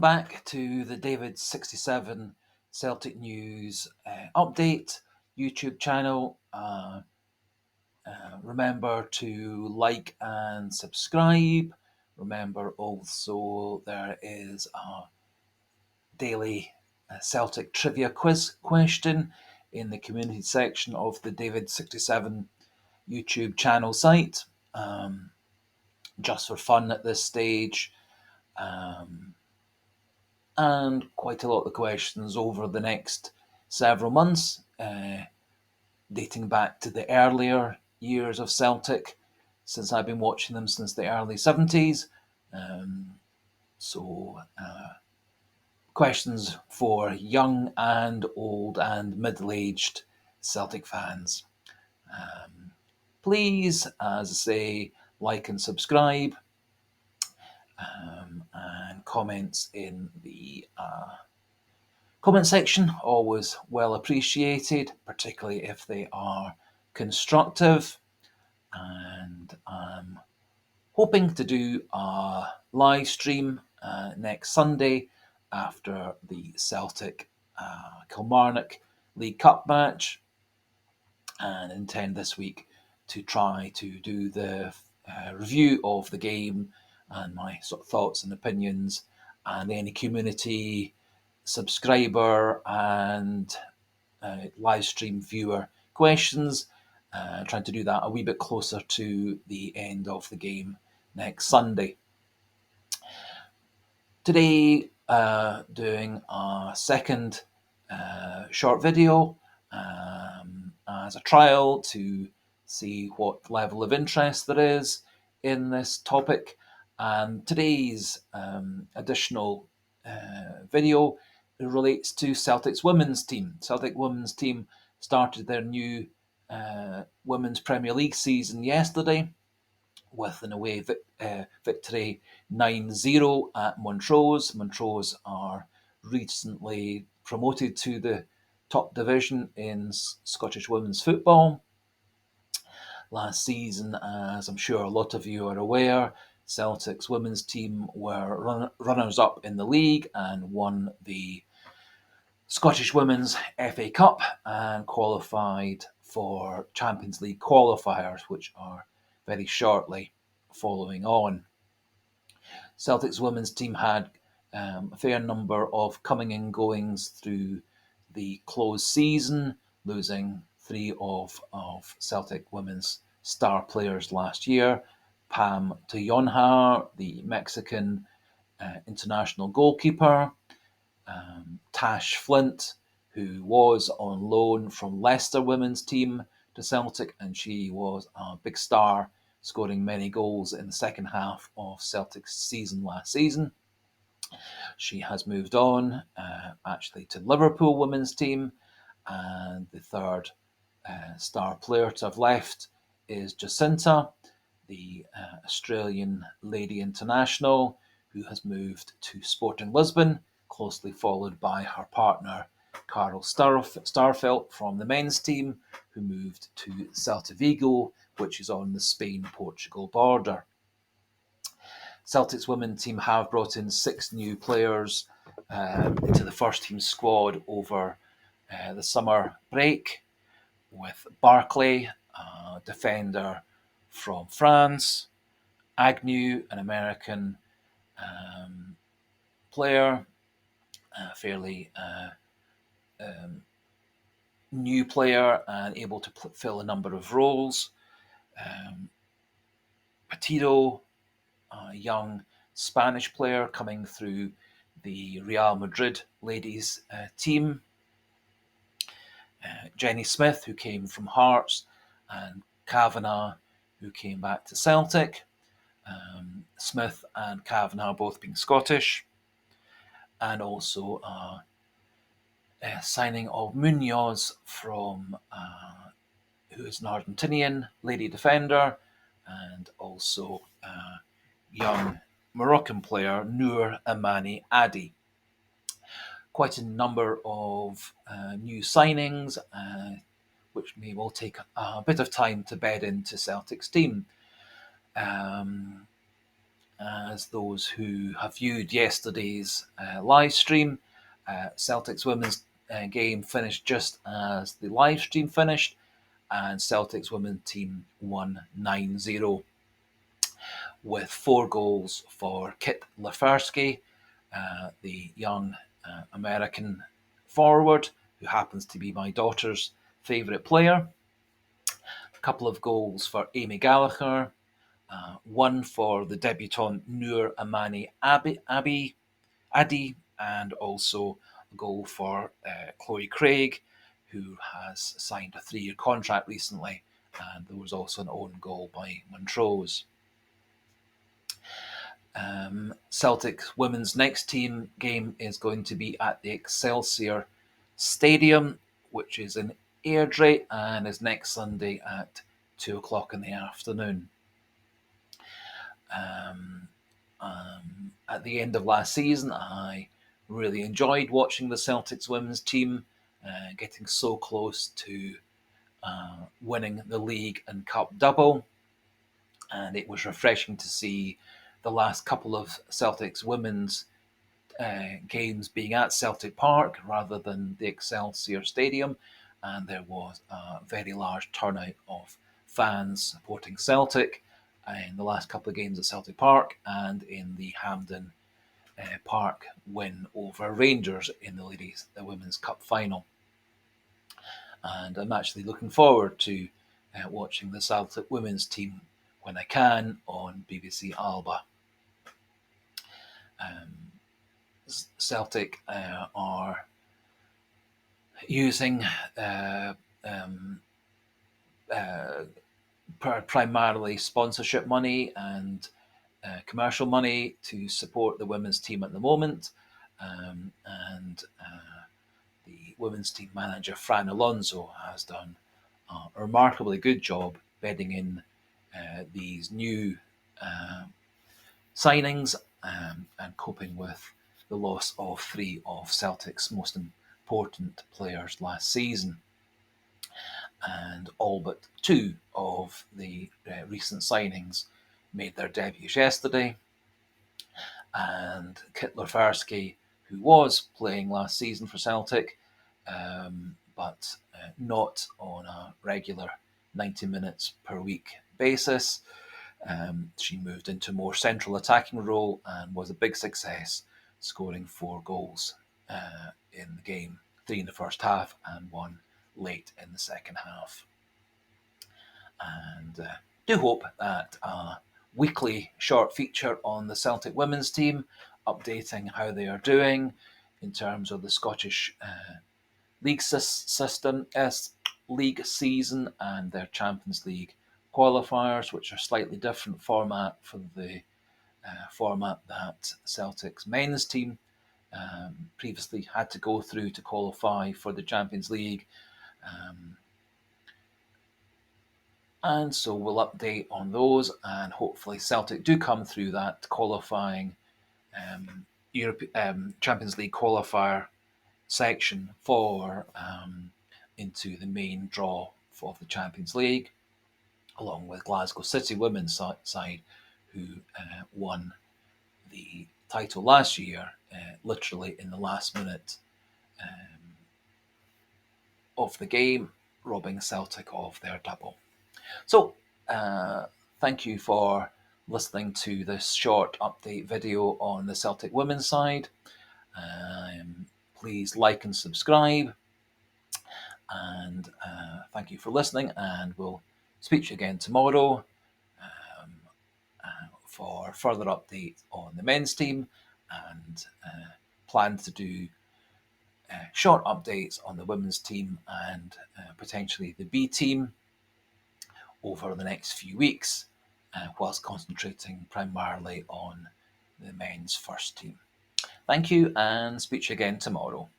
back to the David67 Celtic News update YouTube channel. Remember to like and subscribe. Remember also there is a daily Celtic trivia quiz question in the community section of the David67 YouTube channel site. Just for fun at this stage. And quite a lot of the questions over the next several months, dating back to the earlier years of Celtic, since I've been watching them since the early 70s. So questions for young and old and middle-aged Celtic fans. Please, as I say, like and subscribe, and comments in the comment section, always well appreciated, particularly if they are constructive. And I'm hoping to do a live stream next Sunday after the Celtic Kilmarnock League Cup match, and intend this week to try to do the review of the game and my sort of thoughts and opinions, and any community subscriber and live stream viewer questions, trying to do that a wee bit closer to the end of the game next Sunday. Today, doing a second short video as a trial to see what level of interest there is in this topic. And today's additional video relates to Celtic's women's team. Celtic women's team started their new Women's Premier League season yesterday with an away victory 9-0 at Montrose. Montrose are recently promoted to the top division in Scottish women's football. Last season, as I'm sure a lot of you are aware, Celtic's women's team were runners-up in the league and won the Scottish Women's FA Cup and qualified for Champions League qualifiers, which are very shortly following on. Celtic's women's team had a fair number of coming and goings through the closed season, losing three of Celtic women's star players last year. Pam Tayonha, the Mexican international goalkeeper, Tash Flint, who was on loan from Leicester women's team to Celtic, and she was a big star, scoring many goals in the second half of Celtic's season last season. She has moved on, actually, to Liverpool women's team, and the third star player to have left is Jacinta, the Australian lady international, who has moved to Sporting Lisbon, closely followed by her partner Carl Starfelt from the men's team, who moved to Celta Vigo, which is on the Spain-Portugal border. Celtic's women's team have brought in 6 new players into the first team squad over the summer break, with Barclay, a defender from France, Agnew, an American player, fairly new player and able to fill a number of roles. Petito, a young Spanish player coming through the Real Madrid ladies team. Jenny Smith, who came from Hearts, and Kavanagh, who came back to Celtic. Smith and Kavanagh both being Scottish. And also a signing of Munoz from who is an Argentinian lady defender, and also young Moroccan player Noor Amani Adi. Quite a number of new signings, which may well take a bit of time to bed into Celtic's team. as those who have viewed yesterday's live stream. Celtic's women's game finished just as the live stream finished, and Celtic's women's team won 9-0 with 4 goals for Kit Loferski, the young American forward who happens to be my daughter's favourite player. A couple of goals for Amy Gallagher, one for the debutante Noor Amani Addy, and also a goal for Chloe Craig, who has signed a 3-year contract recently, and there was also an own goal by Montrose. Celtic's women's next team game is going to be at the Excelsior Stadium, which is in Airdrie, and is next Sunday at 2 o'clock in the afternoon. At the end of last season, I really enjoyed watching the Celtics women's team getting so close to winning the league and cup double, and it was refreshing to see the last couple of Celtics women's games being at Celtic Park rather than the Excelsior Stadium, and there was a very large turnout of fans supporting Celtic in the last couple of games at Celtic Park and in the Hampden Park win over Rangers in the Women's Cup final. And I'm actually looking forward to watching the Celtic women's team when I can on BBC Alba. Celtic are using primarily sponsorship money and commercial money to support the women's team at the moment, and the women's team manager Fran Alonso has done a remarkably good job bedding in these new signings and coping with the loss of 3 of Celtic's most important players last season. And all but 2 of the recent signings made their debuts yesterday. And Kit Loferski, who was playing last season for Celtic, but not on a regular 90 minutes per week basis. She moved into a more central attacking role and was a big success, scoring 4 goals in the game, 3 in the first half and 1 late in the second half. And do hope that a weekly short feature on the Celtic women's team, updating how they are doing in terms of the Scottish league league season and their Champions League qualifiers, which are slightly different format for the format that Celtic's men's team previously had to go through to qualify for the Champions League. And so we'll update on those, and hopefully Celtic do come through that qualifying Champions League qualifier section for into the main draw for the Champions League, along with Glasgow City women's side, who won the title last year, literally in the last minute of the game, robbing Celtic of their double. So, thank you for listening to this short update video on the Celtic women's side. Please like and subscribe. And thank you for listening, and we'll speak to you again tomorrow for further updates on the men's team, and plan to do short updates on the women's team and potentially the B team over the next few weeks, whilst concentrating primarily on the men's first team. Thank you, and speak to you again tomorrow.